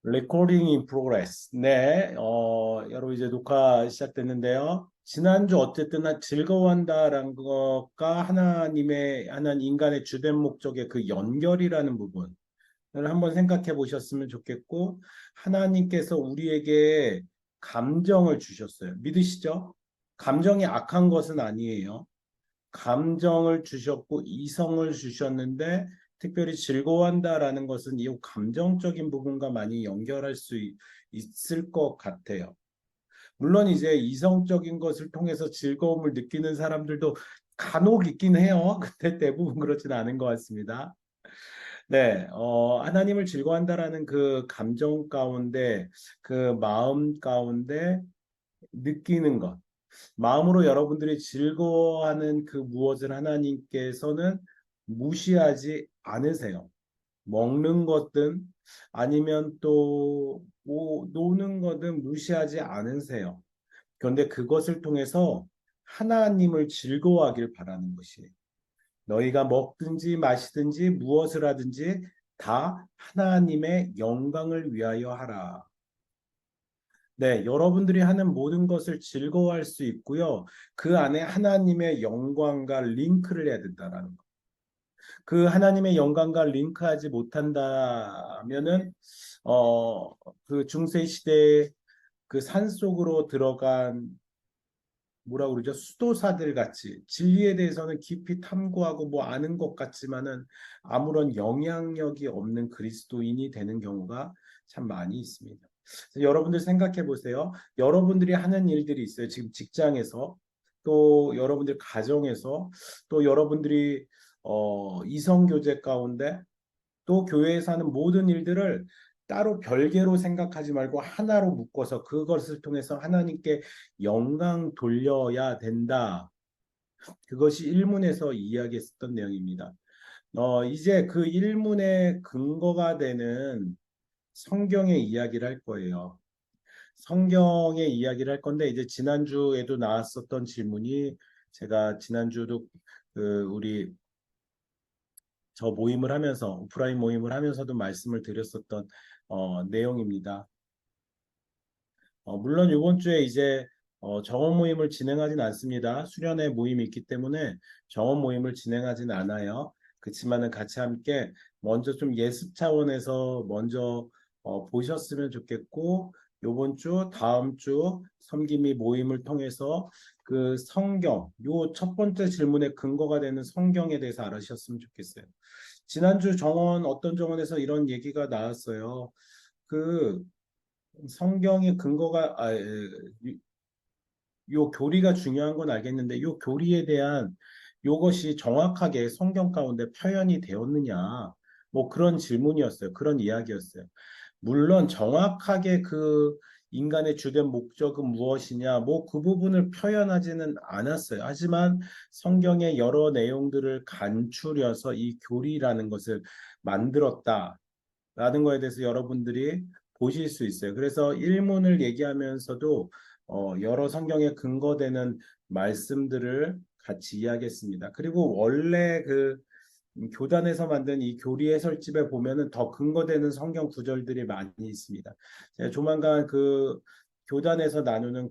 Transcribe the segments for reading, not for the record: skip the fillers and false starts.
Recording in progress. 네, 여러분 이제 녹화 시작됐는데요. 지난주 어쨌든 즐거워한다라는 것과 하나님 인간의 주된 목적의 그 연결이라는 부분을 한번 생각해 보셨으면 좋겠고, 하나님께서 우리에게 감정을 주셨어요. 믿으시죠? 감정이 악한 것은 아니에요. 감정을 주셨고 이성을 주셨는데 특별히 즐거워한다라는 것은 이 감정적인 부분과 많이 연결할 수 있을 것 같아요. 물론 이제 이성적인 것을 통해서 즐거움을 느끼는 사람들도 간혹 있긴 해요. 근데 대부분 그렇지는 않은 것 같습니다. 네, 하나님을 즐거워한다라는 그 감정 가운데, 그 마음 가운데 느끼는 것. 마음으로 여러분들이 즐거워하는 그 무엇을 하나님께서는 무시하지 않으세요. 먹는 것든 아니면 또 노는 것든 무시하지 않으세요. 그런데 그것을 통해서 하나님을 즐거워하길 바라는 것이에요. 너희가 먹든지 마시든지 무엇을 하든지 다 하나님의 영광을 위하여 하라. 네, 여러분들이 하는 모든 것을 즐거워할 수 있고요. 그 안에 하나님의 영광과 링크를 해야 된다라는 거. 그 하나님의 영광과 링크하지 못한다면은 그 중세 시대에 그 산속으로 들어간 뭐라고 그러죠? 수도사들 같이 진리에 대해서는 깊이 탐구하고 뭐 아는 것 같지만은 아무런 영향력이 없는 그리스도인이 되는 경우가 참 많이 있습니다. 그래서 여러분들 생각해 보세요. 여러분들이 하는 일들이 있어요. 지금 직장에서 또 여러분들 가정에서 또 여러분들이 이성 교제 가운데 또 교회에서 하는 모든 일들을 따로 별개로 생각하지 말고 하나로 묶어서 그것을 통해서 하나님께 영광 돌려야 된다. 그것이 일문에서 이야기했었던 내용입니다. 이제 그 일문의 근거가 되는 성경의 이야기를 할 거예요. 성경의 이야기를 할 건데 이제 지난주에도 나왔었던 질문이 제가 지난주도 그 우리 저 모임을 하면서 오프라인 모임을 하면서도 말씀을 드렸었던 내용입니다. 물론 이번 주에 이제 정원 모임을 진행하진 않습니다. 수련회 모임이 있기 때문에 정원 모임을 진행하진 않아요. 그렇지만은 같이 함께 먼저 좀 예습 차원에서 먼저 보셨으면 좋겠고 요번 주, 다음 주 섬김이 모임을 통해서 그 성경, 요 첫 번째 질문의 근거가 되는 성경에 대해서 알아주셨으면 좋겠어요. 지난주 정원 어떤 정원에서 이런 얘기가 나왔어요. 그 성경의 근거가 요 교리가 중요한 건 알겠는데 요 교리에 대한 요것이 정확하게 성경 가운데 표현이 되었느냐 뭐 그런 질문이었어요. 그런 이야기였어요. 물론 정확하게 그 인간의 주된 목적은 무엇이냐 뭐 그 부분을 표현하지는 않았어요. 하지만 성경의 여러 내용들을 간추려서 이 교리라는 것을 만들었다. 라는 거에 대해서 여러분들이 보실 수 있어요. 그래서 일문을 얘기하면서도 여러 성경에 근거되는 말씀들을 같이 이야기했습니다. 그리고 원래 그 교단에서 만든 이 교리 해설집에 보면은 더 근거되는 성경 구절들이 많이 있습니다. 제가 조만간 그 교단에서 나누는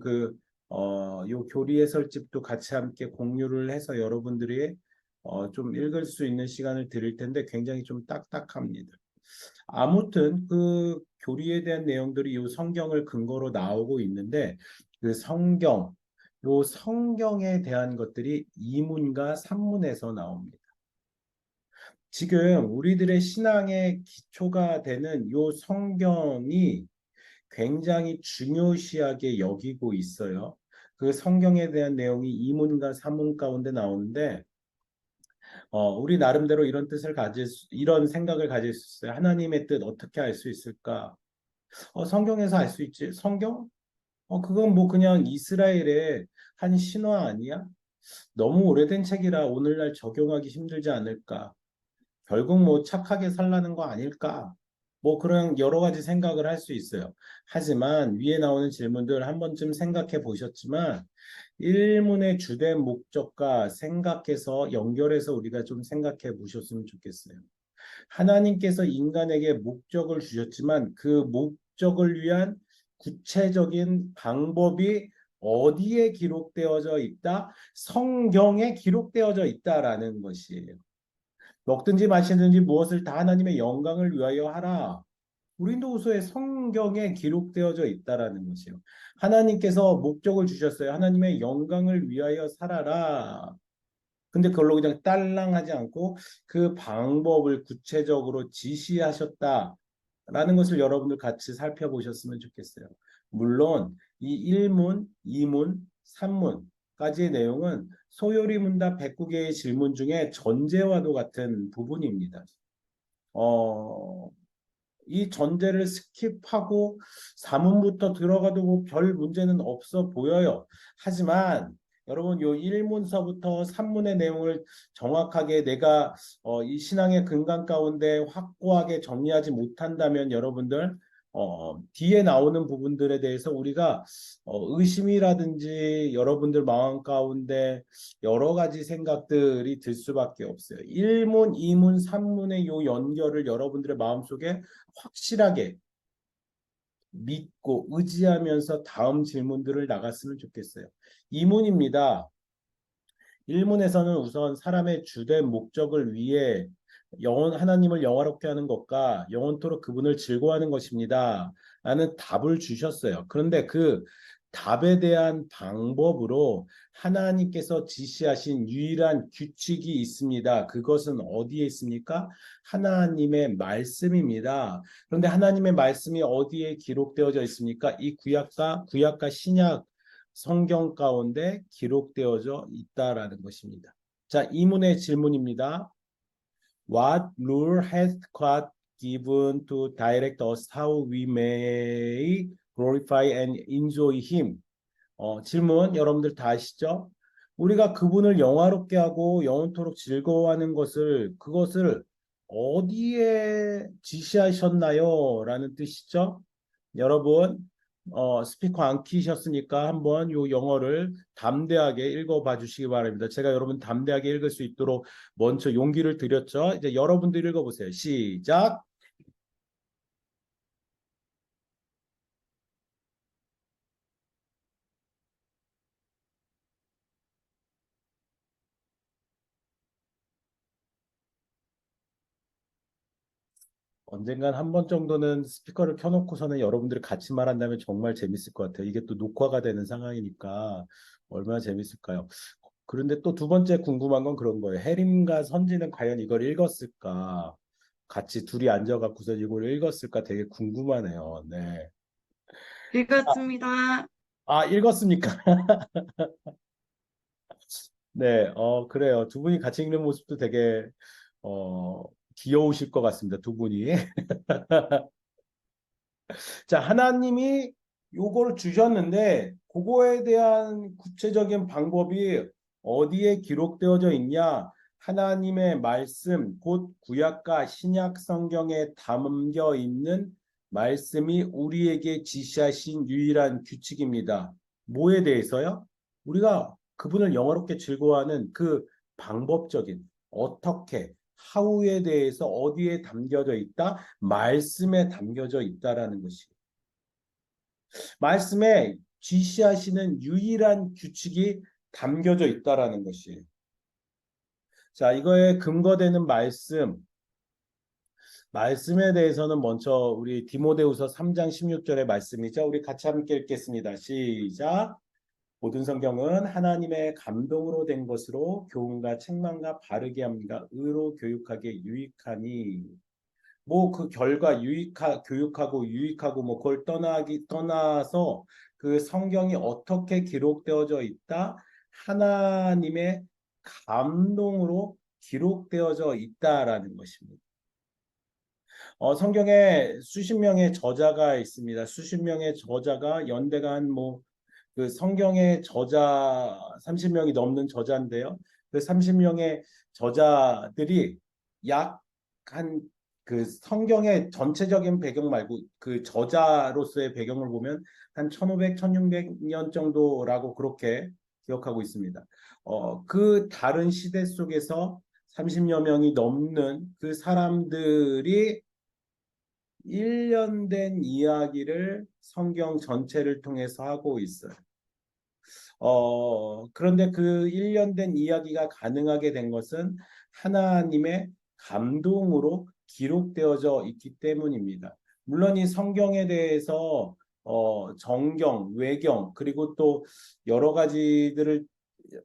요 교리 해설집도 같이 함께 공유를 해서 여러분들이 좀 읽을 수 있는 시간을 드릴 텐데 굉장히 좀 딱딱합니다. 아무튼 그 교리에 대한 내용들이 이 성경을 근거로 나오고 있는데 그 요 성경에 대한 것들이 이문과 산문에서 나옵니다. 지금 우리들의 신앙의 기초가 되는 요 성경이 굉장히 중요시하게 여기고 있어요. 그 성경에 대한 내용이 이문과 산문 가운데 나오는데 우리 나름대로 이런 생각을 가질 수 있어요. 하나님의 뜻 어떻게 알 수 있을까? 성경에서 알 수 있지. 성경? 그건 뭐 그냥 이스라엘의 한 신화 아니야? 너무 오래된 책이라 오늘날 적용하기 힘들지 않을까? 결국 뭐 착하게 살라는 거 아닐까? 뭐 그런 여러 가지 생각을 할 수 있어요. 하지만 위에 나오는 질문들 한 번쯤 생각해 보셨지만 일문의 주된 목적과 생각해서 연결해서 우리가 좀 생각해 보셨으면 좋겠어요. 하나님께서 인간에게 목적을 주셨지만 그 목적을 위한 구체적인 방법이 어디에 기록되어져 있다? 성경에 기록되어져 있다라는 것이에요. 먹든지 마시든지 무엇을 다 하나님의 영광을 위하여 하라. 고린도후서의 성경에 기록되어져 있다라는 것이요. 하나님께서 목적을 주셨어요. 하나님의 영광을 위하여 살아라. 근데 그걸로 그냥 딸랑하지 않고 그 방법을 구체적으로 지시하셨다라는 것을 여러분들 같이 살펴보셨으면 좋겠어요. 물론 이 1문, 2문, 3문까지의 내용은 소요리 문답 109개의 질문 중에 전제와도 같은 부분입니다. 이 전제를 스킵하고 4문부터 들어가도 뭐별 문제는 없어 보여요. 하지만 여러분 요 1문서부터 3문의 내용을 정확하게 내가 이 신앙의 근간 가운데 확고하게 정리하지 못한다면 여러분들 뒤에 나오는 부분들에 대해서 우리가 의심이라든지 여러분들 마음 가운데 여러 가지 생각들이 들 수밖에 없어요. 1문, 2문, 3문의 요 연결을 여러분들의 마음속에 확실하게 믿고 의지하면서 다음 질문들을 나갔으면 좋겠어요. 2문입니다. 1문에서는 우선 사람의 주된 목적을 위해 하나님을 영화롭게 하는 것과 영원토록 그분을 즐거워하는 것입니다. 라는 답을 주셨어요. 그런데 그 답에 대한 방법으로 하나님께서 지시하신 유일한 규칙이 있습니다. 그것은 어디에 있습니까? 하나님의 말씀입니다. 그런데 하나님의 말씀이 어디에 기록되어져 있습니까? 이 구약과 신약 성경 가운데 기록되어져 있다라는 것입니다. 자, 이문의 질문입니다. What rule has God given to direct us how we may glorify and enjoy Him? 질문 여러분들 다 아시죠? 우리가 그분을 영화롭게 하고 영원토록 즐거워하는 그것을 어디에 지시하셨나요? 라는 뜻이죠. 여러분 스피커 안 키셨으니까 한번 요 영어를 담대하게 읽어봐 주시기 바랍니다. 제가 여러분 담대하게 읽을 수 있도록 먼저 용기를 드렸죠. 이제 여러분들 읽어보세요. 시작. 언젠간 한 번 정도는 스피커를 켜놓고서는 여러분들이 같이 말한다면 정말 재밌을 것 같아요. 이게 또 녹화가 되는 상황이니까 얼마나 재밌을까요? 그런데 또 두 번째 궁금한 건 그런 거예요. 해림과 선지는 과연 이걸 읽었을까? 같이 둘이 앉아갖고서 이걸 읽었을까 되게 궁금하네요. 네. 읽었습니다. 아, 읽었습니까? 네, 그래요. 두 분이 같이 읽는 모습도 되게, 어, 귀여우실 것 같습니다. 두 분이. 자, 하나님이 요거를 주셨는데, 그거에 대한 구체적인 방법이 어디에 기록되어져 있냐? 하나님의 말씀, 곧 구약과 신약 성경에 담겨 있는 말씀이 우리에게 지시하신 유일한 규칙입니다. 뭐에 대해서요? 우리가 그분을 영화롭게 즐거워하는 그 방법적인, 어떻게, 하우에 대해서 어디에 담겨져 있다? 말씀에 담겨져 있다라는 것이. 말씀에 지시하시는 유일한 규칙이 담겨져 있다라는 것이. 자, 이거에 근거되는 말씀에 대해서는 먼저 우리 디모데후서 3장 16절의 말씀이죠. 우리 같이 함께 읽겠습니다. 시작. 모든 성경은 하나님의 감동으로 된 것으로 교훈과 책망과 바르게 함과 의로 교육하기에 유익하니 뭐 그 결과 교육하고 유익하고 뭐 그걸 떠나서 그 성경이 어떻게 기록되어져 있다? 하나님의 감동으로 기록되어져 있다라는 것입니다. 성경에 수십 명의 저자가 있습니다. 수십 명의 저자가 연대가 한 뭐 그 성경의 저자 30명이 넘는 저자인데요. 그 30명의 저자들이 약 한 그 성경의 전체적인 배경 말고 그 저자로서의 배경을 보면 한 1500, 1600년 정도라고 그렇게 기억하고 있습니다. 그 다른 시대 속에서 30여 명이 넘는 그 사람들이 일련된 이야기를 성경 전체를 통해서 하고 있어요. 그런데 그 일련된 이야기가 가능하게 된 것은 하나님의 감동으로 기록되어져 있기 때문입니다. 물론 이 성경에 대해서 정경, 외경, 그리고 또 여러 가지들을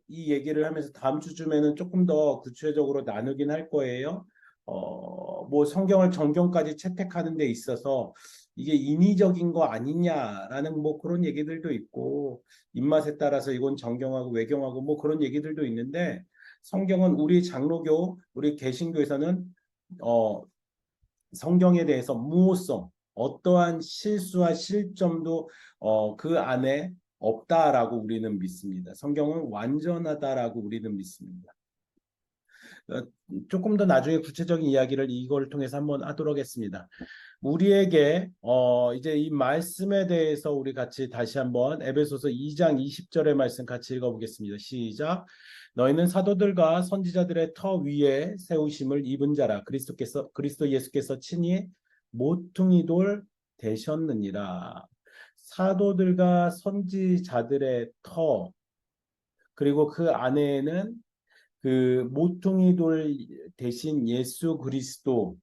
이 얘기를 하면서 다음 주쯤에는 조금 더 구체적으로 나누긴 할 거예요. 뭐 성경을 정경까지 채택하는 데 있어서 이게 인위적인 거 아니냐라는 뭐 그런 얘기들도 있고 입맛에 따라서 이건 정경하고 외경하고 뭐 그런 얘기들도 있는데 성경은 우리 장로교, 우리 개신교에서는 어, 성경에 대해서 무호성, 어떠한 실수와 실점도 그 안에 없다라고 우리는 믿습니다. 성경은 완전하다라고 우리는 믿습니다. 어, 조금 더 나중에 구체적인 이야기를 이걸 통해서 한번 하도록 하겠습니다. 우리에게 이제 이 말씀에 대해서 우리 같이 다시 한번 에베소서 2장 20절의 말씀 같이 읽어보겠습니다. 시작. 너희는 사도들과 선지자들의 터 위에 세우심을 입은 자라. 그리스도 예수께서 친히 모퉁이 돌 되셨느니라. 사도들과 선지자들의 터 그리고 그 안에는 그 모퉁이 돌 대신 예수 그리스도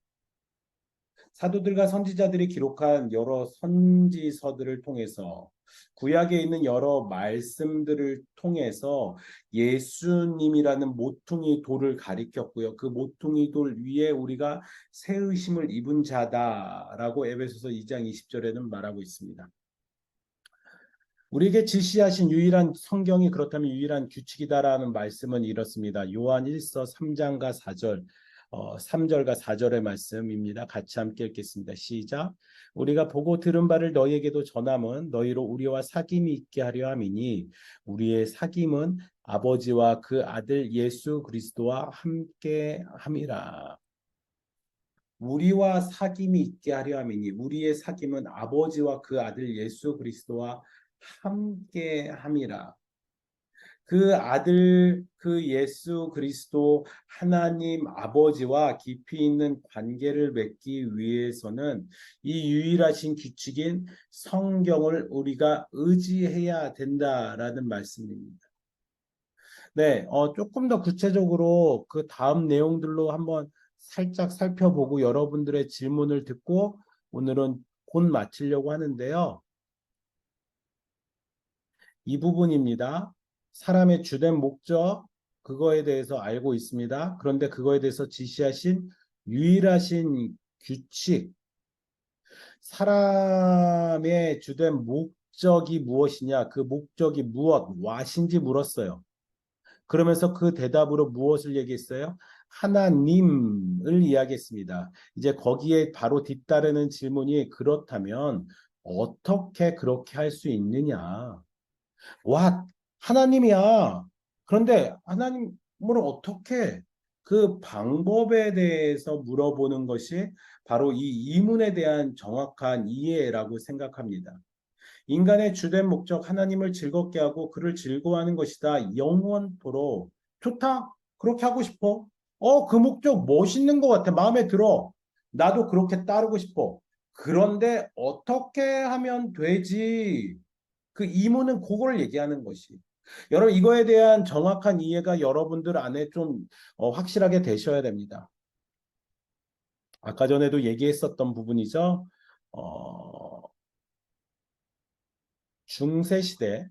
사도들과 선지자들이 기록한 여러 선지서들을 통해서 구약에 있는 여러 말씀들을 통해서 예수님이라는 모퉁이 돌을 가리켰고요. 그 모퉁이 돌 위에 우리가 새 의심을 입은 자다라고 에베소서 2장 20절에는 말하고 있습니다. 우리에게 지시하신 유일한 성경이 그렇다면 유일한 규칙이다라는 말씀은 이렇습니다. 요한 1서 3장과 4절, 3절과 4절의 말씀입니다. 같이 함께 읽겠습니다. 시작. 우리가 보고 들은 바를 너희에게도 전함은 너희로 우리와 사귐이 있게 하려 함이니 우리의 사귐은 아버지와 그 아들 예수 그리스도와 함께 함이라. 우리와 사귐이 있게 하려 함이니 우리의 사귐은 아버지와 그 아들 예수 그리스도와 함께 함이라. 그 아들 그 예수 그리스도 하나님 아버지와 깊이 있는 관계를 맺기 위해서는 이 유일하신 규칙인 성경을 우리가 의지해야 된다라는 말씀입니다. 네, 조금 더 구체적으로 그 다음 내용들로 한번 살짝 살펴보고 여러분들의 질문을 듣고 오늘은 곧 마치려고 하는데요. 이 부분입니다. 사람의 주된 목적, 그거에 대해서 알고 있습니다. 그런데 그거에 대해서 지시하신 유일하신 규칙, 사람의 주된 목적이 무엇이냐, 그 목적이 무엇, 무엇인지 물었어요. 그러면서 그 대답으로 무엇을 얘기했어요? 하나님을 이야기했습니다. 이제 거기에 바로 뒤따르는 질문이 그렇다면 어떻게 그렇게 할 수 있느냐? 와, 하나님이야. 그런데 하나님을 어떻게 그 방법에 대해서 물어보는 것이 바로 이 이문에 대한 정확한 이해라고 생각합니다. 인간의 주된 목적 하나님을 즐겁게 하고 그를 즐거워하는 것이다. 영원토록 좋다. 그렇게 하고 싶어. 그 목적 멋있는 것 같아. 마음에 들어. 나도 그렇게 따르고 싶어. 그런데 어떻게 하면 되지? 그 이문은 그걸 얘기하는 것이. 여러분 이거에 대한 정확한 이해가 여러분들 안에 좀 확실하게 되셔야 됩니다. 아까 전에도 얘기했었던 부분이죠. 어, 중세시대,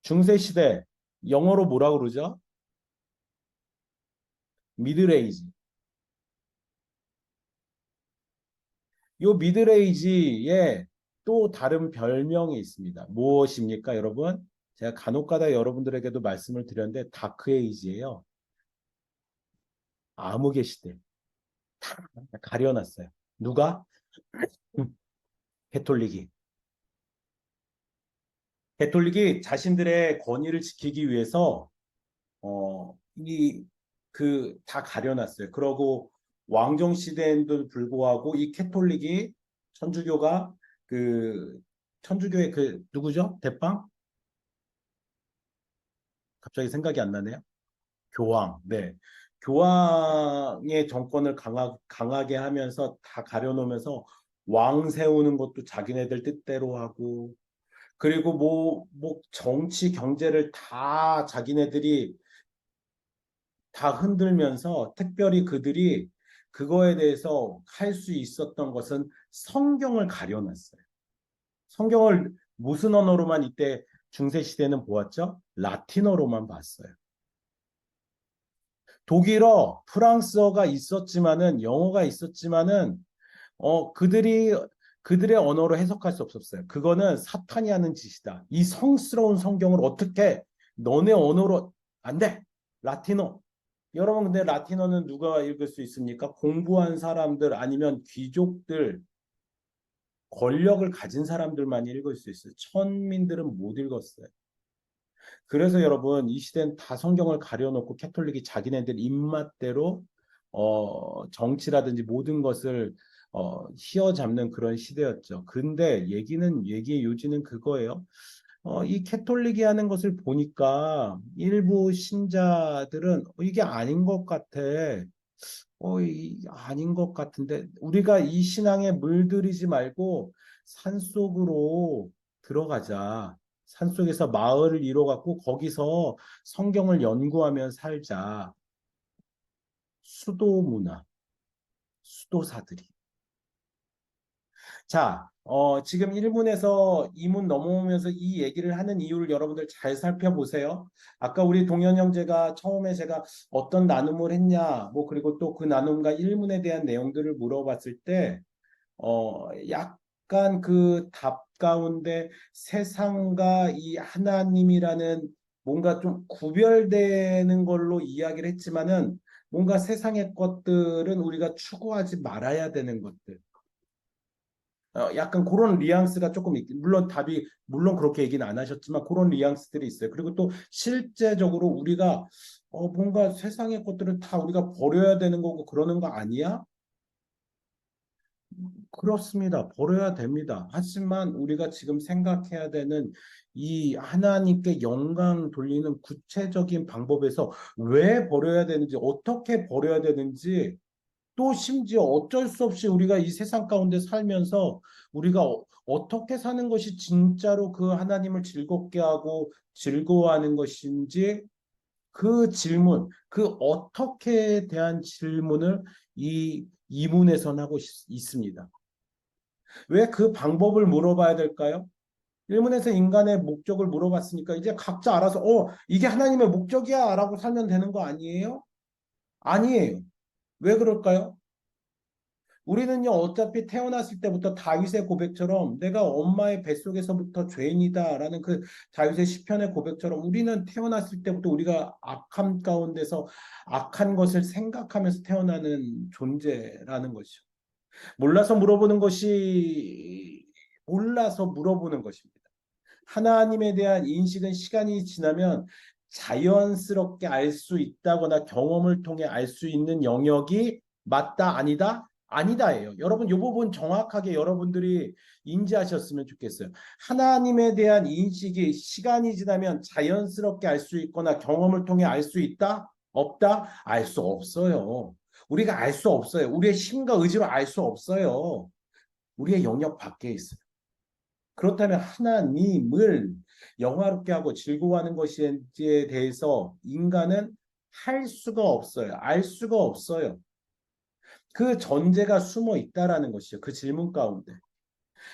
중세시대 영어로 뭐라 그러죠? 미들에이지. 요 미들에이지에 또 다른 별명이 있습니다. 무엇입니까, 여러분? 제가 간혹가다 여러분들에게도 말씀을 드렸는데 다크에이지예요. 암흑의 시대. 다 가려놨어요. 누가? 캐톨릭이. 캐톨릭이 자신들의 권위를 지키기 위해서 이 그 다 가려놨어요. 그러고 왕정 시대에도 불구하고 이 캐톨릭이 천주교가 그 천주교의 그 누구죠? 대빵? 갑자기 생각이 안 나네요. 교황. 네. 교황의 정권을 강하게 하면서 다 가려놓으면서 왕 세우는 것도 자기네들 뜻대로 하고 그리고 뭐 정치 경제를 다 자기네들이 다 흔들면서 특별히 그들이 그거에 대해서 할 수 있었던 것은 성경을 가려놨어요. 성경을 무슨 언어로만 이때 중세 시대는 보았죠? 라틴어로만 봤어요. 독일어, 프랑스어가 있었지만은 영어가 있었지만은 그들의 언어로 해석할 수 없었어요. 그거는 사탄이 하는 짓이다. 이 성스러운 성경을 어떻게 너네 언어로 안 돼. 라틴어. 여러분 근데 라틴어는 누가 읽을 수 있습니까? 공부한 사람들 아니면 귀족들, 권력을 가진 사람들만 읽을 수 있어요. 천민들은 못 읽었어요. 그래서 여러분 이 시대는 다 성경을 가려놓고 캐톨릭이 자기네들 입맛대로 정치라든지 모든 것을 휘어잡는 그런 시대였죠. 근데 얘기의 요지는 그거예요. 이 캐톨릭이 하는 것을 보니까 일부 신자들은 이게 아닌 것 같아. 아닌 것 같은데 우리가 이 신앙에 물들이지 말고 산속으로 들어가자. 산속에서 마을을 이뤄갖고 거기서 성경을 연구하며 살자. 수도 문화, 수도사들이. 자, 지금 1문에서 2문 넘어오면서 이 얘기를 하는 이유를 여러분들 잘 살펴보세요. 아까 우리 동현 형제가 처음에 제가 어떤 나눔을 했냐, 뭐, 그리고 또 그 나눔과 1문에 대한 내용들을 물어봤을 때, 약간 그 답 가운데 세상과 이 하나님이라는 뭔가 좀 구별되는 걸로 이야기를 했지만은 뭔가 세상의 것들은 우리가 추구하지 말아야 되는 것들. 약간 그런 뉘앙스가 조금 물론 답이 물론 그렇게 얘기는 안 하셨지만 그런 뉘앙스들이 있어요. 그리고 또 실제적으로 우리가 뭔가 세상의 것들은 다 우리가 버려야 되는 거고 그러는 거 아니야? 그렇습니다. 버려야 됩니다. 하지만 우리가 지금 생각해야 되는 이 하나님께 영광 돌리는 구체적인 방법에서 왜 버려야 되는지, 어떻게 버려야 되는지, 또 심지어 어쩔 수 없이 우리가 이 세상 가운데 살면서 우리가 떻게 사는 것이 진짜로 그 하나님을 즐겁게 하고 즐거워하는 것인지 그 질문, 그 어떻게에 대한 질문을 이 이문에선 하고 있습니다. 왜 그 방법을 물어봐야 될까요? 일문에서 인간의 목적을 물어봤으니까 이제 각자 알아서 이게 하나님의 목적이야 라고 살면 되는 거 아니에요? 아니에요. 왜 그럴까요? 우리는요, 어차피 태어났을 때부터 다윗의 고백처럼 내가 엄마의 뱃속에서부터 죄인이다라는 그 다윗의 시편의 고백처럼 우리는 태어났을 때부터 우리가 악함 가운데서 악한 것을 생각하면서 태어나는 존재라는 것이죠. 몰라서 물어보는 것이 몰라서 물어보는 것입니다. 하나님에 대한 인식은 시간이 지나면 자연스럽게 알 수 있다거나 경험을 통해 알 수 있는 영역이 맞다, 아니다? 아니다예요. 여러분, 이 부분 정확하게 여러분들이 인지하셨으면 좋겠어요. 하나님에 대한 인식이 시간이 지나면 자연스럽게 알 수 있거나 경험을 통해 알 수 있다? 없다? 알 수 없어요. 우리가 알 수 없어요. 우리의 힘과 의지로 알 수 없어요. 우리의 영역 밖에 있어요. 그렇다면 하나님을 영화롭게 하고 즐거워하는 것에 대해서 인간은 할 수가 없어요. 알 수가 없어요. 그 전제가 숨어 있다라는 것이죠. 그 질문 가운데.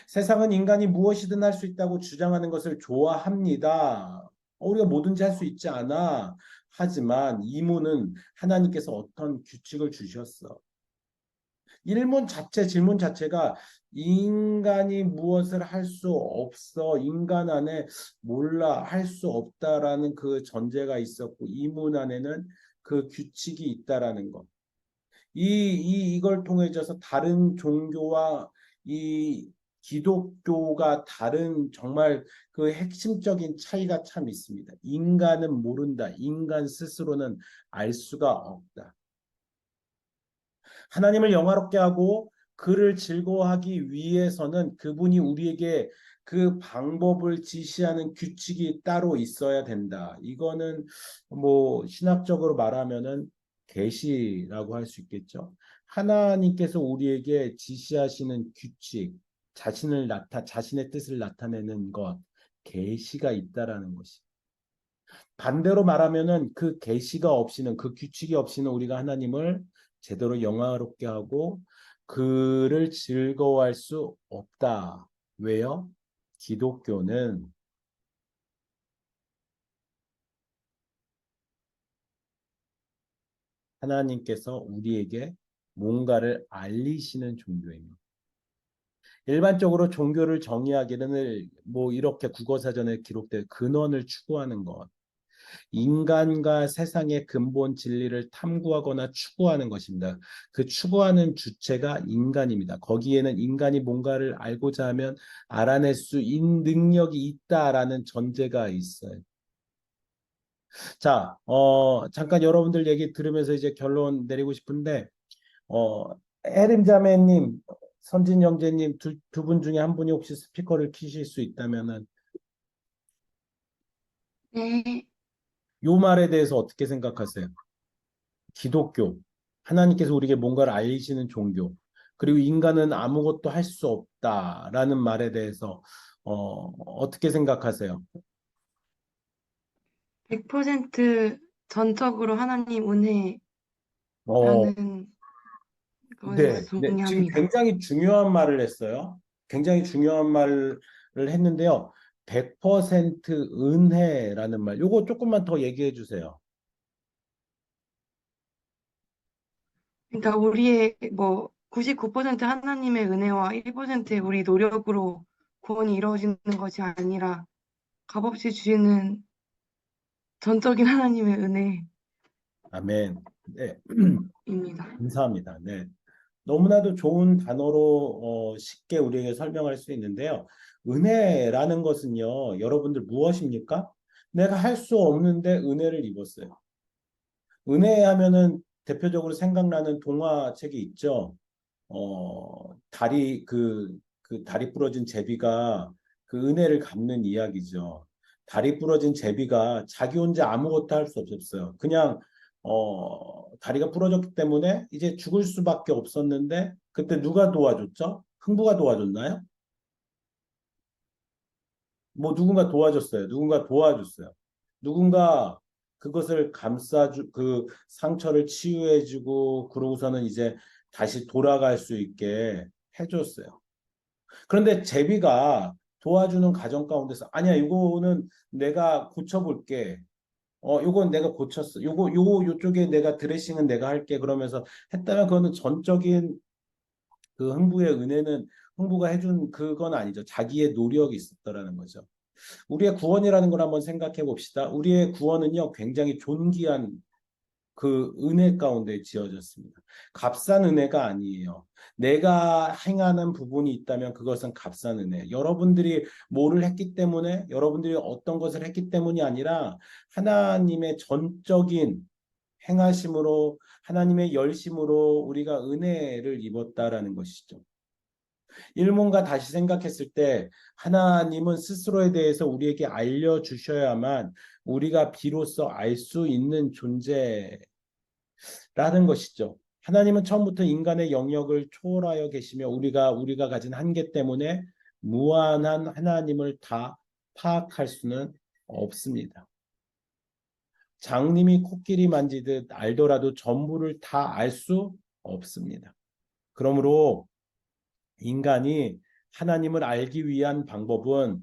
세상은 인간이 무엇이든 할 수 있다고 주장하는 것을 좋아합니다. 우리가 뭐든지 할 수 있지 않아. 하지만 이문은 하나님께서 어떤 규칙을 주셨어. 질문 자체가 인간이 무엇을 할 수 없어, 인간 안에 몰라, 할 수 없다라는 그 전제가 있었고, 이문 안에는 그 규칙이 있다라는 것. 이걸 통해져서 다른 종교와 이 기독교가 다른 정말 그 핵심적인 차이가 참 있습니다. 인간은 모른다. 인간 스스로는 알 수가 없다. 하나님을 영화롭게 하고 그를 즐거워하기 위해서는 그분이 우리에게 그 방법을 지시하는 규칙이 따로 있어야 된다. 이거는 뭐 신학적으로 말하면은 계시라고 할 수 있겠죠. 하나님께서 우리에게 지시하시는 규칙, 자신의 뜻을 나타내는 것, 계시가 있다라는 것이. 반대로 말하면은 그 계시가 없이는 그 규칙이 없이는 우리가 하나님을 제대로 영화롭게 하고 그를 즐거워할 수 없다. 왜요? 기독교는 하나님께서 우리에게 뭔가를 알리시는 종교입니다. 일반적으로 종교를 정의하기는 뭐 이렇게 국어사전에 기록된 근원을 추구하는 것, 인간과 세상의 근본 진리를 탐구하거나 추구하는 것입니다. 그 추구하는 주체가 인간입니다. 거기에는 인간이 뭔가를 알고자 하면 알아낼 수 있는 능력이 있다라는 전제가 있어요. 자, 잠깐 여러분들 얘기 들으면서 이제 결론 내리고 싶은데, 어, 에림 자매님, 선진 형제님 두 분 중에 한 분이 혹시 스피커를 키실 수 있다면은 네, 요 말에 대해서 어떻게 생각하세요? 기독교, 하나님께서 우리에게 뭔가를 알리시는 종교, 그리고 인간은 아무것도 할 수 없다라는 말에 대해서 어떻게 생각하세요? 100% 전적으로 하나님 은혜라는 어, 거에 네, 대해서 네. 지금 동의합니다. 굉장히 중요한 말을 했어요. 굉장히 중요한 말을 했는데요. 100% 은혜라는 말, 요거 조금만 더 얘기해 주세요. 그러니까 우리의 뭐 99% 하나님의 은혜와 1%의 우리 노력으로 구원이 이루어지는 것이 아니라 값없이 주시는 전적인 하나님의 아멘. 네, 은혜입니다. 감사합니다. 네. 너무나도 좋은 단어로 쉽게 우리에게 설명할 수 있는데요. 은혜라는 것은요, 여러분들 무엇입니까? 내가 할 수 없는데 은혜를 입었어요. 은혜 하면은 대표적으로 생각나는 동화책이 있죠. 그 다리 부러진 제비가 그 은혜를 갚는 이야기죠. 다리 부러진 제비가 자기 혼자 아무것도 할 수 없었어요. 그냥, 다리가 부러졌기 때문에 이제 죽을 수밖에 없었는데, 그때 누가 도와줬죠? 흥부가 도와줬나요? 뭐 누군가 도와줬어요. 누군가 도와줬어요. 누군가 그것을 그 상처를 치유해주고, 그러고서는 이제 다시 돌아갈 수 있게 해줬어요. 그런데 제비가 도와주는 과정 가운데서 아니야, 이거는 내가 고쳐볼게. 요건 내가 고쳤어. 요쪽에 내가 드레싱은 내가 할게. 그러면서 했다면 그거는 전적인 그 흥부의 은혜는 흥부가 해준 그건 아니죠. 자기의 노력이 있었더라는 거죠. 우리의 구원이라는 걸 한번 생각해 봅시다. 우리의 구원은요, 굉장히 존귀한 그 은혜 가운데 지어졌습니다. 값싼 은혜가 아니에요. 내가 행하는 부분이 있다면 그것은 값싼 은혜. 여러분들이 뭐를 했기 때문에, 여러분들이 어떤 것을 했기 때문이 아니라 하나님의 전적인 행하심으로, 하나님의 열심으로 우리가 은혜를 입었다라는 것이죠. 일문과 다시 생각했을 때 하나님은 스스로에 대해서 우리에게 알려주셔야만 우리가 비로소 알 수 있는 존재 라는 것이죠. 하나님은 처음부터 인간의 영역을 초월하여 계시며 우리가 가진 한계 때문에 무한한 하나님을 다 파악할 수는 없습니다. 장님이 코끼리 만지듯 알더라도 전부를 다 알 수 없습니다. 그러므로 인간이 하나님을 알기 위한 방법은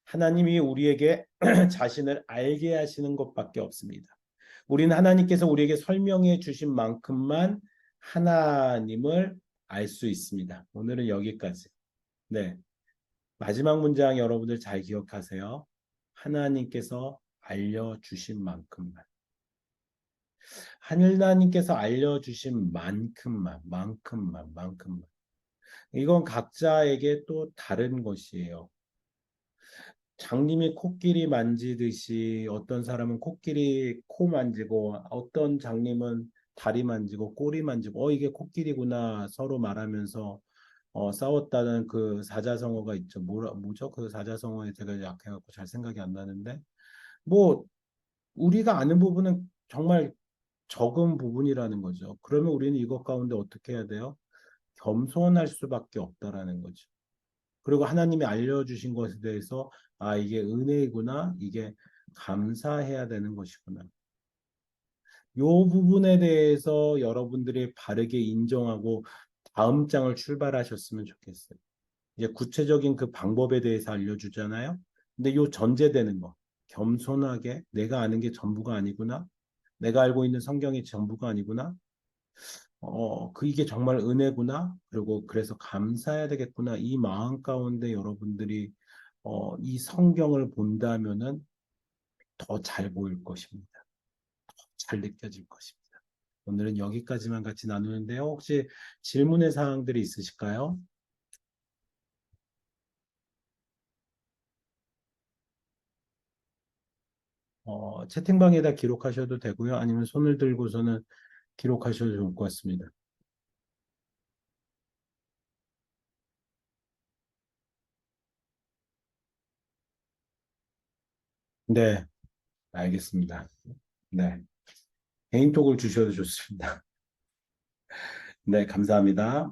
하나님이 우리에게 자신을 알게 하시는 것밖에 없습니다. 우리는 하나님께서 우리에게 설명해 주신 만큼만 하나님을 알 수 있습니다. 오늘은 여기까지. 네. 마지막 문장 여러분들 잘 기억하세요. 하나님께서 알려주신 만큼만. 하나님께서 알려주신 만큼만. 이건 각자에게 또 다른 것이에요. 장님이 코끼리 만지듯이 어떤 사람은 코끼리 코 만지고 어떤 장님은 다리 만지고 꼬리 만지고 이게 코끼리구나 서로 말하면서 싸웠다는 그 사자성어가 있죠. 뭐죠? 그 사자성어에 제가 약해갖고 잘 생각이 안 나는데 뭐 우리가 아는 부분은 정말 적은 부분이라는 거죠. 그러면 우리는 이것 가운데 어떻게 해야 돼요? 겸손할 수밖에 없다라는 거죠. 그리고 하나님이 알려주신 것에 대해서 아, 이게 은혜이구나, 이게 감사해야 되는 것이구나. 요 부분에 대해서 여러분들이 바르게 인정하고 다음 장을 출발하셨으면 좋겠어요. 이제 구체적인 그 방법에 대해서 알려주잖아요. 근데 요 전제되는 거, 겸손하게 내가 아는 게 전부가 아니구나. 내가 알고 있는 성경이 전부가 아니구나. 이게 정말 은혜구나. 그리고 그래서 감사해야 되겠구나. 이 마음 가운데 여러분들이 이 성경을 본다면은 더 잘 보일 것입니다. 잘 느껴질 것입니다. 오늘은 여기까지만 같이 나누는데요. 혹시 질문의 사항들이 있으실까요? 채팅방에다 기록하셔도 되고요. 아니면 손을 들고서는 기록하셔도 좋을 것 같습니다. 네, 알겠습니다. 네, 개인톡을 주셔도 좋습니다. 네, 감사합니다.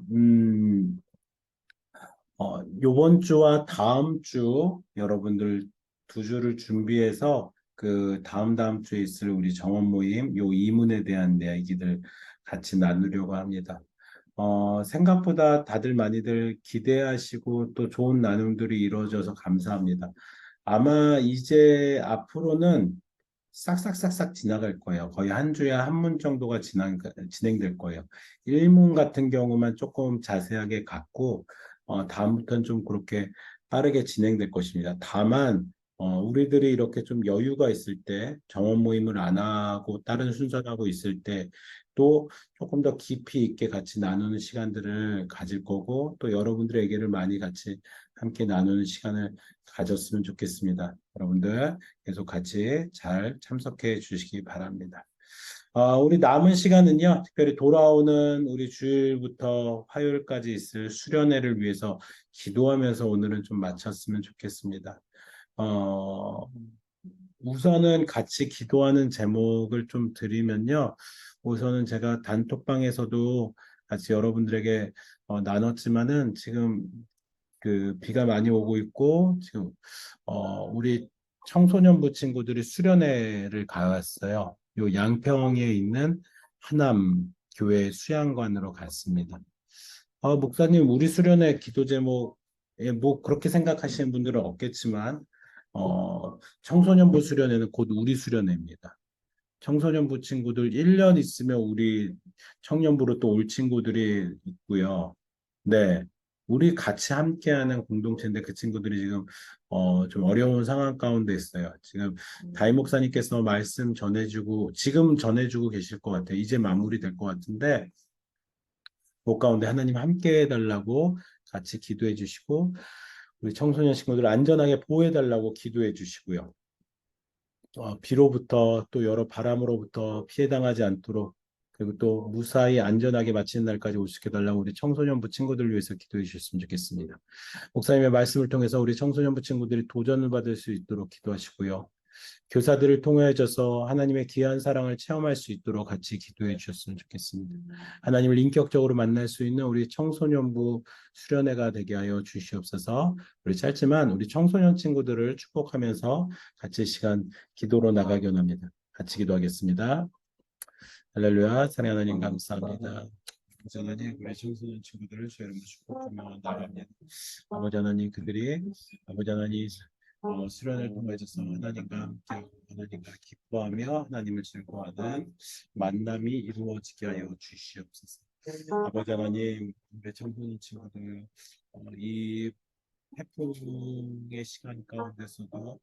요번 주와 다음 주 여러분들 두 주를 준비해서 그 다음 주에 있을 우리 정원 모임 요 이문에 대한 이야기들 같이 나누려고 합니다. 생각보다 다들 많이들 기대하시고 또 좋은 나눔들이 이루어져서 감사합니다. 아마 이제 앞으로는 싹싹싹싹 지나갈 거예요. 거의 한 주에 한 문 정도가 진행될 거예요. 1문 같은 경우만 조금 자세하게 갖고, 다음부터는 좀 그렇게 빠르게 진행될 것입니다. 다만, 우리들이 이렇게 좀 여유가 있을 때, 정원 모임을 안 하고 다른 순서를 하고 있을 때, 또 조금 더 깊이 있게 같이 나누는 시간들을 가질 거고, 또 여러분들의 얘기를 많이 같이 함께 나누는 시간을 가졌으면 좋겠습니다. 여러분들 계속 같이 잘 참석해 주시기 바랍니다. 우리 남은 시간은요, 특별히 돌아오는 우리 주일부터 화요일까지 있을 수련회를 위해서 기도하면서 오늘은 좀 마쳤으면 좋겠습니다. 어, 우선은 같이 기도하는 제목을 좀 드리면요. 우선은 제가 단톡방에서도 같이 여러분들에게 나눴지만은 지금 그 비가 많이 오고 있고 지금 우리 청소년부 친구들이 수련회를 가왔어요. 요 양평에 있는 하남 교회 수양관으로 갔습니다. 목사님, 우리 수련회 기도 제목에 뭐 그렇게 생각하시는 분들은 없겠지만 청소년부 수련회는 곧 우리 수련회입니다. 청소년부 친구들 1년 있으면 우리 청년부로 또 올 친구들이 있고요. 네. 우리 같이 함께하는 공동체인데 그 친구들이 지금 좀 어려운 상황 가운데 있어요. 지금 다임 목사님께서 말씀 전해주고 지금 전해주고 계실 것 같아요. 이제 마무리될 것 같은데 그 가운데 하나님 함께 해달라고 같이 기도해 주시고 우리 청소년 친구들 안전하게 보호해 달라고 기도해 주시고요. 비로부터 또 여러 바람으로부터 피해당하지 않도록 그리고 또 무사히 안전하게 마치는 날까지 올 수 있게 달라고 우리 청소년부 친구들을 위해서 기도해 주셨으면 좋겠습니다. 목사님의 말씀을 통해서 우리 청소년부 친구들이 도전을 받을 수 있도록 기도하시고요. 교사들을 통해져서 하나님의 귀한 사랑을 체험할 수 있도록 같이 기도해 주셨으면 좋겠습니다. 하나님을 인격적으로 만날 수 있는 우리 청소년부 수련회가 되게 하여 주시옵소서. 우리 짧지만 우리 청소년 친구들을 축복하면서 같이 시간 기도로 나가기 원합니다. 같이 기도하겠습니다. 할렐루야, 사랑하는 하나님 감사합니다. 아버지 하나님, 우리 청소년 친구들을 주의 이름으로 축복하며 나갑니다. 아버지 하나님, 그들이 아버지 하나님 수련을 통해서 하나님과 함께 하나님과 기뻐하며 하나님을 즐거워하는 만남이 이루어지게 하여 주시옵소서. 아버지 하나님, 우리 청소년 친구들 이 태풍의 시간 가운데서도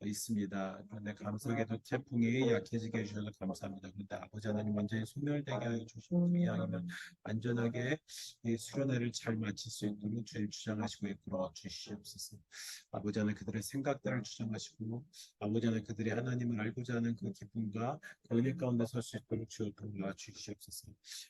있습니다. 그런데 감사하게도 태풍이 약해지게 해주셔서 감사합니다. 그런데 아버지 하나님 완전히 소멸되게 하여 주시고 이왕이면 안전하게 이 수련회를 잘 마칠 수 있도록 주님 주장하시고 이끌어 주시옵소서. 아버지 하나님 그들의 생각들을 주장하시고 아버지 하나님 그들이 하나님을 알고자 하는 그 기쁨과 그 은혜 가운데 설 수 있도록 주여 도와 주시옵소서.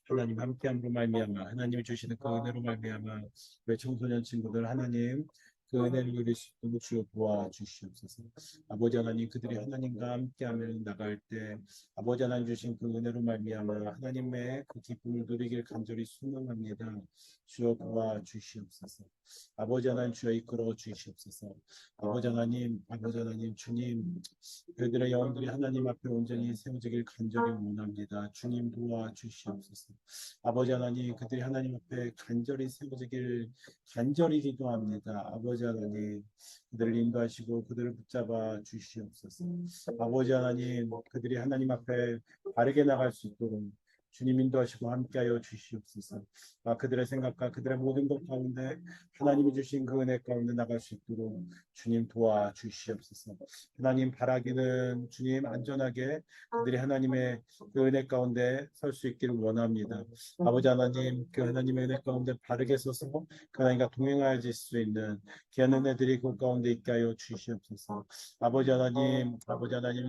하나님 함께함으로 말미암아 하나님이 주시는 그 은혜로 말미암아 우리 청소년 친구들 하나님 그 은혜를 누릴 수 있도록 주여 도와주시옵소서. 아버지 하나님 그들이 하나님과 함께하며 나갈 때 아버지 하나님 주신 그 은혜로 말미암아 하나님의 그 기쁨을 누리길 간절히 순종합니다. 주여 도와주시옵소서. 아버지 하나님 주여 이끌어 주시옵소서. 아버지 하나님 주님 그들의 영혼들이 하나님 앞에 온전히 세워지길 간절히 원합니다. 주님 도와주시옵소서. 아버지 하나님 그들이 하나님 앞에 간절히 세워지길 간절히 기도합니다. 아버지 하나님 그들을 인도하시고 그들을 붙잡아 주시옵소서. 아버지 하나님 그들이 하나님 앞에 바르게 나갈 수 있도록 주님 인도하시고 함께하여 주시옵소서. 그들의 생각과 그들의 모든 것 가운데 하나님이 주신 그 은혜 가운데 나갈 수 있도록 주님 도와주시옵소서. 하나님 바라기는 주님 안전하게 그들이 하나님의 그 은혜 가운데 설 수 있기를 원합니다. 아버지 하나님 그 하나님의 은혜 가운데 바르게 서서 그 하나님과 동행하여질 수 있는 귀한 은혜들이 그 가운데 있게 하여 주시옵소서. 아버지 하나님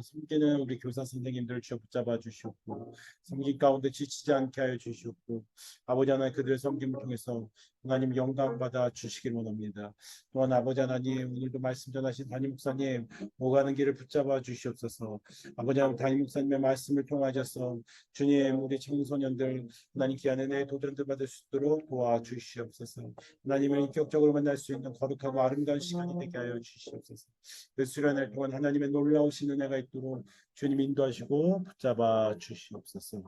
섬기는 우리 교사 선생님들을 주여 붙잡아 주시옵고 섬긴 가운데 지치지 않게 하여 주시옵고 아버지 하나님 그들의 섬김을 통해서 하나님 영광 받아 주시길 원합니다. 또한 아버지 하나님 오늘도 말씀 전하신 담임 목사님 오가는 길을 붙잡아 주시옵소서. 아버지 하나님 담임 목사님의 말씀을 통하셔서 주님 우리 청소년들 하나님 귀한 은혜의 도전들 받을 수 있도록 도와주시옵소서. 하나님을 인격적으로 만날 수 있는 거룩하고 아름다운 시간이 되게 하여 주시옵소서. 그 수련회 동안 하나님의 놀라우신 은혜가 있도록 주님 인도하시고 붙잡아 주시옵소서.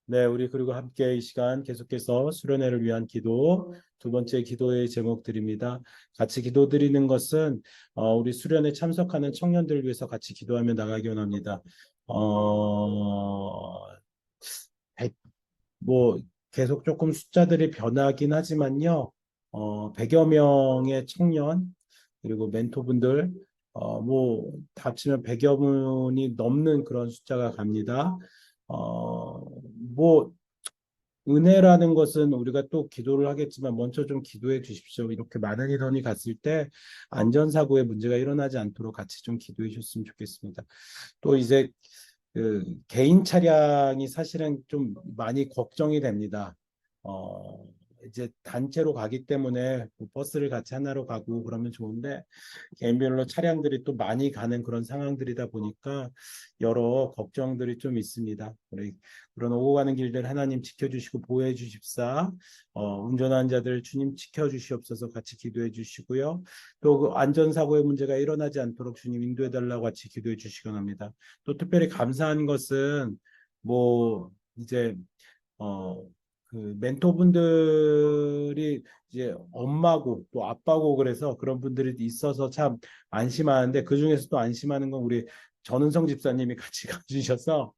네, 우리 그리고 함께 이 시간 계속해서 수련회를 위한 기도 두 번째 기도의 제목 드립니다. 같이 기도 드리는 것은 우리 수련회 참석하는 청년들을 위해서 같이 기도하며 나가기 원합니다. 어, 뭐 계속 조금 숫자들이 변하긴 하지만요. 100여 명의 청년 그리고 멘토분들 뭐 합치면 100여 분이 넘는 그런 숫자가 갑니다. 뭐 은혜라는 것은 우리가 또 기도를 하겠지만 먼저 좀 기도해 주십시오. 이렇게 많은 인원이 갔을 때 안전사고에 문제가 일어나지 않도록 같이 좀 기도해 주셨으면 좋겠습니다. 또 이제 그 개인 차량이 사실은 좀 많이 걱정이 됩니다. 어, 이제 단체로 가기 때문에 뭐 버스를 같이 하나로 가고 그러면 좋은데 개인별로 차량들이 또 많이 가는 그런 상황들이다 보니까 여러 걱정들이 좀 있습니다. 우리 그런 오고 가는 길들 하나님 지켜주시고 보호해 주십사. 운전하는 자들 주님 지켜주시옵소서 같이 기도해 주시고요. 또 그 안전사고의 문제가 일어나지 않도록 주님 인도해 달라고 같이 기도해 주시곤 합니다. 또 특별히 감사한 것은 뭐 이제 어, 그 멘토분들이 이제 엄마고 또 아빠고 그래서 그런 분들이 있어서 참 안심하는데 그 중에서 또 안심하는 건 우리 전은성 집사님이 같이 가주셔서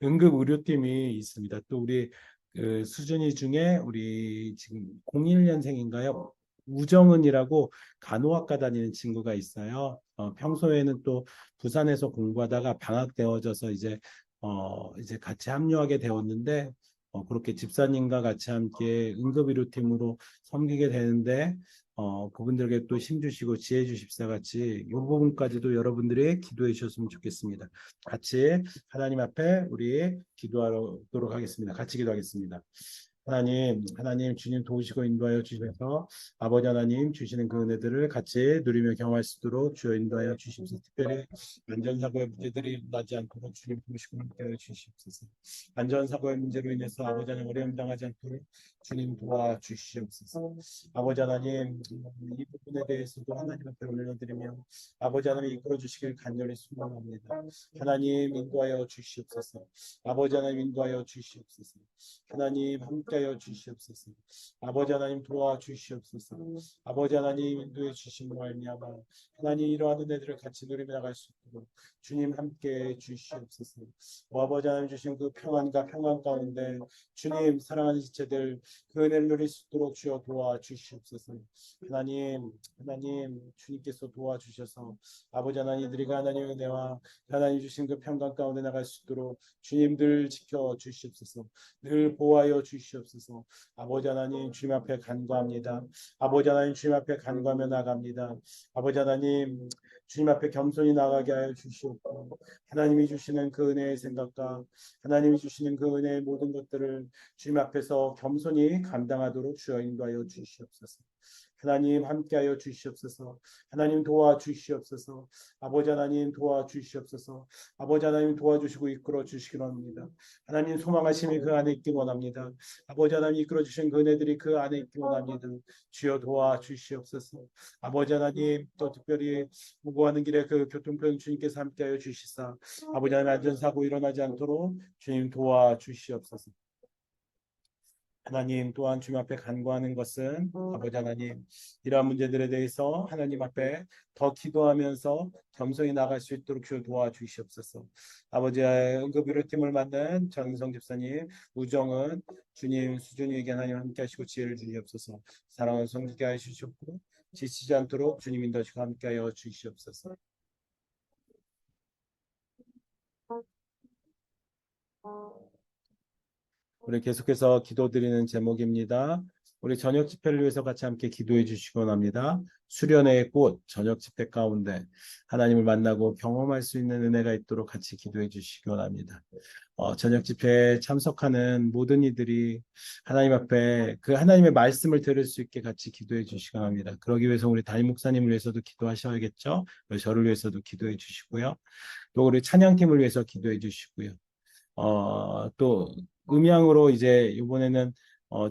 응급 의료팀이 있습니다. 또 우리 그 수준이 중에 우리 지금 01년생인가요? 우정은이라고 간호학과 다니는 친구가 있어요. 평소에는 또 부산에서 공부하다가 방학되어져서 이제 같이 합류하게 되었는데 그렇게 집사님과 같이 함께 응급의료팀으로 섬기게 되는데 그분들에게 또 힘주시고 지혜 주십사 같이 이 부분까지도 여러분들이 기도해 주셨으면 좋겠습니다. 같이 하나님 앞에 우리 기도하도록 하겠습니다. 같이 기도하겠습니다. 하나님 주님 도우시고 인도하여 주셔서 아버지 하나님 주시는 그 은혜들을 같이 누리며 경험할 수 있도록 주여 인도하여 주십시오. 특별히 안전사고의 문제들이 일어나지 않도록 주님 도우시고 인도하여 주십시오. 안전사고의 문제로 인해서 아버지 하나님 어려움 당하지 않도록 주님 도와주시옵소서. 아버지 하나님 이 부분에 대해서도 하나님 앞에 올려드리며 아버지 하나님 이끌어 주시길 간절히 소망합니다. 하나님 인도하여 주시옵소서. 아버지 하나님 인도하여 주시옵소서. 하나님 함께하여 주시옵소서. 아버지 하나님 도와주시옵소서. 아버지 하나님 인도해 주심으로 말미암아 하나님 이러한 은혜들을 같이 누리며 나갈 수 있도록 주님 함께해 주시옵소서. 아버지 하나님 주신 그 평안과 평안 가운데 주님 사랑하는 지체들 그 은혜를 누릴 수 있도록 주여 도와주시옵소서. 하나님 주님께서 도와주셔서 아버지 하나님 이들이가 하나님의 은혜와 하나님 주신 그 평강 가운데 나갈 수 있도록 주님들 지켜 주시옵소서. 늘 보호하여 주시옵소서. 아버지 하나님 주님 앞에 간구합니다. 아버지 하나님 주님 앞에 간구하며 나갑니다. 아버지 하나님 주님 앞에 겸손히 나가게 하여 주시옵고 하나님이 주시는 그 은혜의 생각과 하나님이 주시는 그 은혜의 모든 것들을 주님 앞에서 겸손히 감당하도록 주여 인도하여 주시옵소서. 하나님 함께하여 주시옵소서. 하나님 도와주시옵소서. 아버지 하나님 도와주시옵소서. 아버지 하나님 도와주시고 이끌어 주시기 원합니다. 하나님 소망하심이 그 안에 있기 원합니다. 아버지 하나님 이끌어 주신 그 은혜들이 그 안에 있기 원합니다. 주여 도와주시옵소서. 아버지 하나님 또 특별히 무고하는 길에 그 교통편 주님께서 함께하여 주시사 아버지 하나님 안전사고 일어나지 않도록 주님 도와주시옵소서. 하나님 또한 주님 앞에 간구하는 것은 아버지 하나님 이러한 문제들에 대해서 하나님 앞에 더 기도하면서 겸손히 나갈 수 있도록 주여 도와주시옵소서. 아버지의 응급의료팀을 맡는 정성 집사님, 우정은 주님 수준이에게 하나님 함께 하시고 지혜를 주시옵소서. 사랑을 성기게 하시옵고 지치지 않도록 주님 인도하시고 함께 하여 주시옵소서. 우리 계속해서 기도드리는 제목입니다. 우리 저녁 집회를 위해서 같이 함께 기도해 주시기 원합니다. 수련회의 꽃 저녁 집회 가운데 하나님을 만나고 경험할 수 있는 은혜가 있도록 같이 기도해 주시기 원합니다. 저녁 집회에 참석하는 모든 이들이 하나님 앞에 그 하나님의 말씀을 들을 수 있게 같이 기도해 주시기 원합니다. 그러기 위해서 우리 담임 목사님을 위해서도 기도하셔야겠죠. 저를 위해서도 기도해 주시고요. 또 우리 찬양팀을 위해서 기도해 주시고요. 또 음향으로 이제 이번에는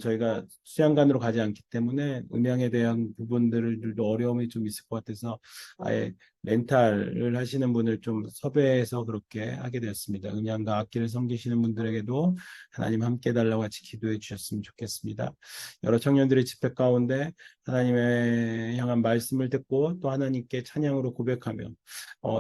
저희가 수양관으로 가지 않기 때문에 음향에 대한 부분들도 어려움이 좀 있을 것 같아서 아예 렌탈을 하시는 분을 좀 섭외해서 그렇게 하게 되었습니다. 음향과 악기를 섬기시는 분들에게도 하나님 함께 해달라고 같이 기도해 주셨으면 좋겠습니다. 여러 청년들의 집회 가운데 하나님의 향한 말씀을 듣고 또 하나님께 찬양으로 고백하며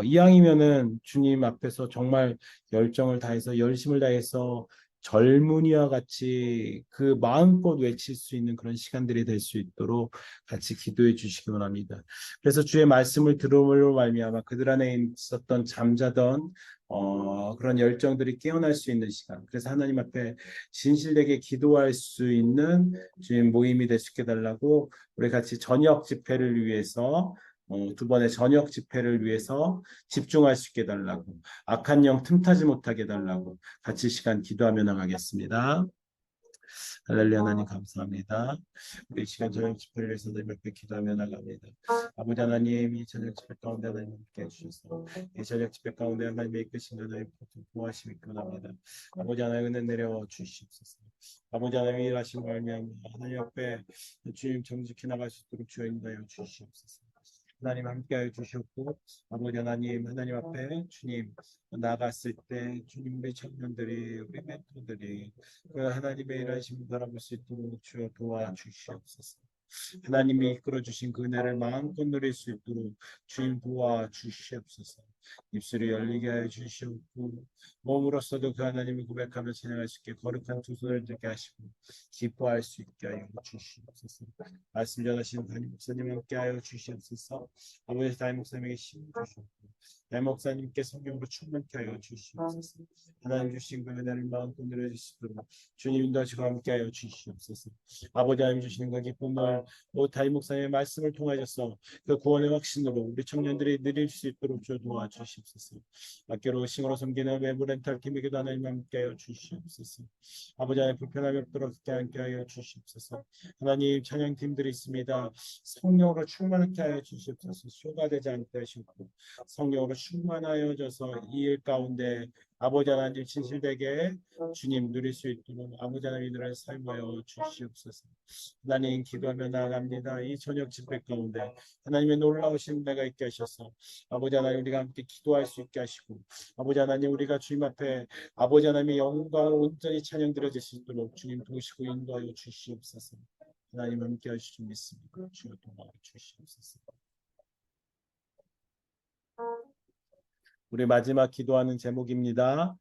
이왕이면은 주님 앞에서 정말 열정을 다해서 열심을 다해서 젊은이와 같이 그 마음껏 외칠 수 있는 그런 시간들이 될 수 있도록 같이 기도해 주시기 원합니다. 그래서 주의 말씀을 들음으로 말미암아 그들 안에 있었던 잠자던 그런 열정들이 깨어날 수 있는 시간. 그래서 하나님 앞에 진실되게 기도할 수 있는 주님 모임이 될 수 있게 달라고 우리 같이 저녁 집회를 위해서 두 번의 저녁 집회를 위해서 집중할 수 있게 달라고 악한 영 틈타지 못하게 해달라고 같이 시간 기도하며 나가겠습니다. 할렐루야 하나님 감사합니다. 우리 시간 저녁 집회를 위해서 늘 몇배 기도하며 나갑니다. 아버지 하나님 이 저녁 집회 가운데 하나님 함께 해주셔서 이 저녁 집회 가운데 하나님의 이끄신 하나님 도와주시기 원합니다. 아버지 하나님 은혜 내려 주시옵소서. 아버지 하나님 일하신 말미암아 하나님 앞에 주님 정직히 나갈 수 있도록 주여 인도하여 주시옵소서. 하나님 함께하여 주셨고 아버지 하나님 앞에 주님 나갔을 때 주님 우리 청년들이 우리 멘토들이 그 하나님의 일하심을 바라볼 수 있도록 주여 도와주시옵소서. 하나님이 이끌어 주신 그 은혜를 마음껏 누릴 수 있도록 주님 도와주시옵소서. 입술이 열리게 하여 주시옵고 몸으로서도 그 하나님을 고백하며 찬양할 수 있게 거룩한 두 손을 들게 하시고 기뻐할 수 있게 하여 주시옵소서. 말씀 전하시는 담임 목사님 함께 하여 주시옵소서. 아버지 담임 목사님에게 힘 주시옵고 담임 목사님께 성경으로 충만케 하여 주시옵소서. 하나님 주신 그 은혜를 마음껏 누려주시도록 주님 인도하시고 함께 하여 주시옵소서. 아버지 하나님 주시는 그 기쁜 날 담임 목사님의 말씀을 통하여서 그 구원의 확신으로 우리 청년들이 누릴 수 있도록 주 도와주시옵소서. 학교로 싱으로 섬기는 외부 렌탈 팀에게도 하나님 함께하여 주시옵소서. 아버지 하나님 불편함이 없도록 함께하여 주시옵소서. 하나님 찬양팀들이 있습니다. 성령으로 충만하게 하여 주시옵소서. 쇼가 되지 않게 하시고 성령으로 충만하여져서 이 일 가운데 아버지 하나님 진실되게 주님 누릴 수 있도록 아버지 하나님 이들을 사용하여 주시옵소서. 하나님 기도하며 나아갑니다. 이 저녁 집회 가운데 하나님의 놀라우신 은혜가 있게 하셔서 아버지 하나님 우리가 함께 기도할 수 있게 하시고 아버지 하나님 우리가 주님 앞에 아버지 하나님의 영광을 온전히 찬양 드려질 수 있도록 주님 도우시고 인도하여 주시옵소서. 하나님 함께 하실 줄 믿습니다. 주여 도와주시옵소서. 우리 마지막 기도하는 제목입니다.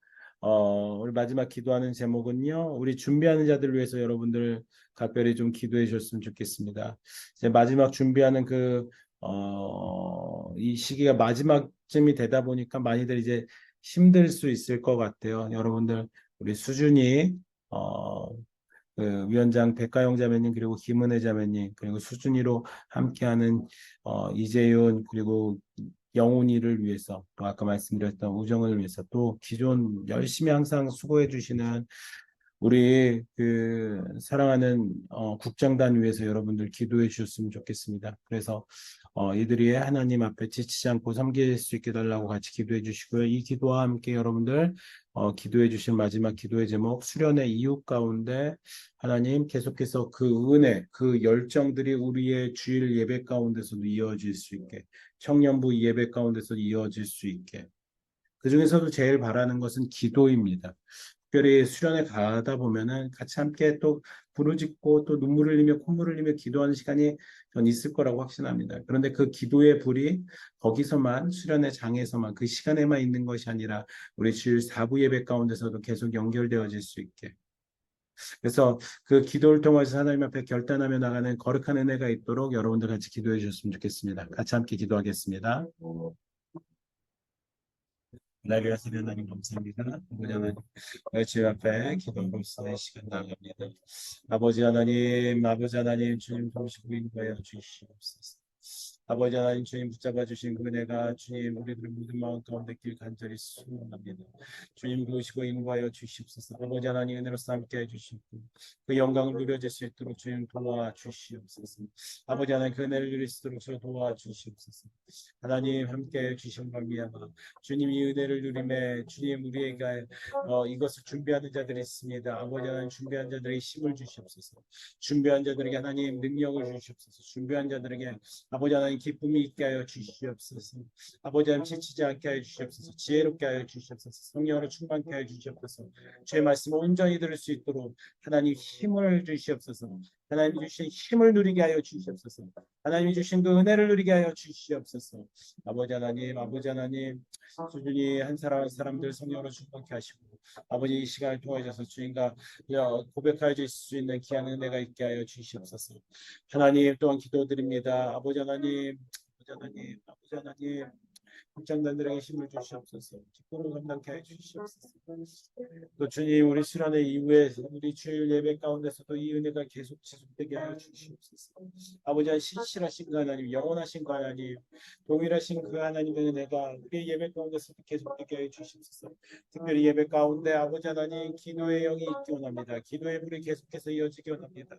우리 마지막 기도하는 제목은요. 우리 준비하는 자들을 위해서 여러분들 각별히 좀 기도해 주셨으면 좋겠습니다. 이제 마지막 준비하는 이 시기가 마지막쯤이 되다 보니까 많이들 이제 힘들 수 있을 것 같아요. 여러분들 우리 수준이 그 위원장 백가영 자매님 그리고 김은혜 자매님 그리고 수준이로 함께하는 이재윤 그리고 영혼이를 위해서, 또 아까 말씀드렸던 우정을 위해서, 또 기존 열심히 항상 수고해 주시는 우리 그 사랑하는 국장단 위해서 여러분들 기도해 주셨으면 좋겠습니다. 그래서 이들이 하나님 앞에 지치지 않고 섬길 수 있게 달라고 같이 기도해 주시고요. 이 기도와 함께 여러분들 기도해 주신 마지막 기도의 제목, 수련의 이유 가운데 하나님 계속해서 그 은혜, 그 열정들이 우리의 주일 예배 가운데서도 이어질 수 있게, 청년부 예배 가운데서도 이어질 수 있게, 그 중에서도 제일 바라는 것은 기도입니다. 특별히 수련회 가다 보면은 같이 함께 또 부르짖고 또 눈물을 흘리며 콧물을 흘리며 기도하는 시간이 전 있을 거라고 확신합니다. 그런데 그 기도의 불이 거기서만 수련회 장에서만 그 시간에만 있는 것이 아니라 우리 주일 4부 예배 가운데서도 계속 연결되어질 수 있게. 그래서 그 기도를 통해서 하나님 앞에 결단하며 나가는 거룩한 은혜가 있도록 여러분들 같이 기도해 주셨으면 좋겠습니다. 같이 함께 기도하겠습니다. 나를 위하서 하나님 감사합니다. 아버지 하나님, 주님 앞에 기도하고 있어의 시간 나갑니다. 아버지 하나님, 주님 도우시고 인도하여 주시옵소서. 아버지 하나님, 주님 붙잡아 주신 그 은혜가 주님 우리들의 모든 마음 가운데 길 간절히 수원합니다. 주님 도우시고 인도하여 주시옵소서. 아버지 하나님 은혜로서 함께 해주시고 그 영광을 누려질 수 있도록 주님 도와주시옵소서. 아버지 하나님 그 은혜를 누릴 수 있도록 저 도와주시옵소서. 하나님 함께 해주신 말미암아 주님 이 은혜를 누림에 주님 우리에게 이것을 준비하는 자들이 있습니다. 아버지 하나님 준비한 자들에게 힘을 주시옵소서. 준비한 자들에게 하나님 능력을 주시옵소서. 준비한 자들에게 아버지 하나님 기쁨이 있게 하여 주시옵소서. 아버지 하나님 지치지 않게 하여 주시옵소서. 지혜롭게 하여 주시옵소서. 성령으로 충만케 하여 주시옵소서. 주의 말씀을 온전히 들을 수 있도록 하나님 힘을 주시옵소서. 하나님이 주신 힘을 누리게 하여 주시옵소서. 하나님이 주신 그 은혜를 누리게 하여 주시옵소서. 아버지 하나님, 주님이 한 사람 한 사람들 성령으로 충만케 하시고, 아버지 이 시간을 통하셔서 주님과 고백하여 주실 수 있는 귀한 은혜가 있게 하여 주시옵소서. 하나님 또한 기도드립니다. 아버지 하나님, 아버지 하나님, 국장단들에게 힘을 주시옵소서. 기쁨을 감당케 해 주시옵소서. 또 주님 우리 수련회 이후에 우리 주일 예배 가운데서도 이 은혜가 계속 지속되게 하여 주시옵소서. 아버지 하나님 신실하신 그 하나님 영원하신 그 하나님 동일하신 그 하나님의 은혜가 우리 예배 가운데서도 계속되게 하여 주시옵소서. 특별히 예배 가운데 아버지 하나님 기도의 영이 있기 원합니다. 기도의 불이 계속해서 이어지기 원합니다.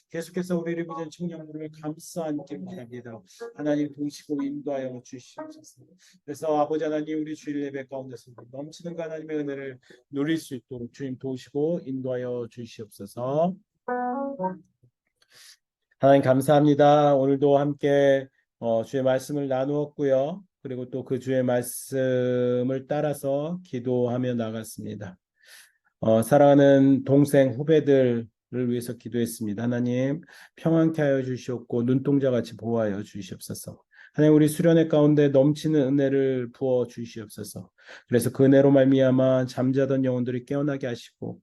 계속해서 우리를 믿은 청년들을 감싸 안기 원합니다. 하나님 도우시고 인도하여 주시옵소서. 그래서 아버지 하나님 우리 주일 예배 가운데서 넘치는 그 하나님의 은혜를 누릴 수 있도록 주님 도우시고 인도하여 주시옵소서. 하나님 감사합니다. 오늘도 함께 주의 말씀을 나누었고요. 그리고 또 그 주의 말씀을 따라서 기도하며 나갔습니다. 사랑하는 동생 후배들을 위해서 기도했습니다. 하나님 평안케 하여 주시옵고 눈동자같이 보호하여 주시옵소서. 하나님 우리 수련회 가운데 넘치는 은혜를 부어 주시옵소서. 그래서 그 은혜로 말미암아 잠자던 영혼들이 깨어나게 하시고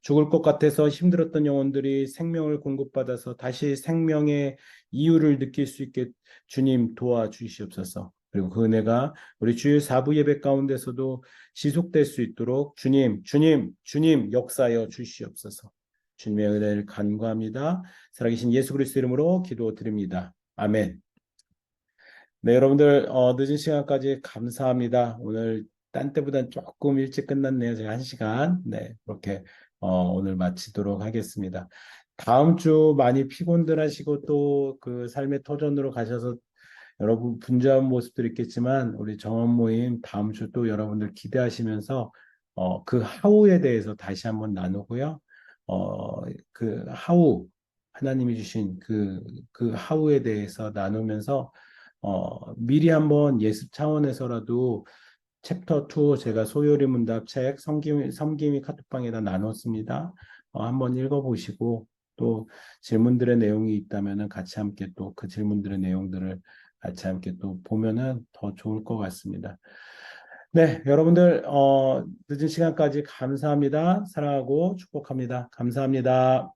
죽을 것 같아서 힘들었던 영혼들이 생명을 공급받아서 다시 생명의 이유를 느낄 수 있게 주님 도와주시옵소서. 그리고 그 은혜가 우리 주일 4부 예배 가운데서도 지속될 수 있도록 주님 역사하여 주시옵소서. 주님의 은혜를 간구합니다. 살아계신 예수 그리스도 이름으로 기도드립니다. 아멘. 네, 여러분들 늦은 시간까지 감사합니다. 오늘 딴 때보다 조금 일찍 끝났네요. 제가 1시간 그렇게 오늘 마치도록 하겠습니다. 다음 주 많이 피곤들 하시고 또 그 삶의 터전으로 가셔서 여러분 분주한 모습도 있겠지만 우리 정원 모임 다음 주 또 여러분들 기대하시면서 그 하우에 대해서 다시 한번 나누고요. 그 하우 하나님이 주신 그 하우에 대해서 나누면서 미리 한번 예습 차원에서라도 챕터 2 제가 소요리 문답 책 섬김이 카톡방에다 나눴습니다. 한번 읽어보시고 또 질문들의 내용이 있다면은 같이 함께 또 그 질문들의 내용들을 같이 함께 또 보면은 더 좋을 것 같습니다. 네, 여러분들 늦은 시간까지 감사합니다. 사랑하고 축복합니다. 감사합니다.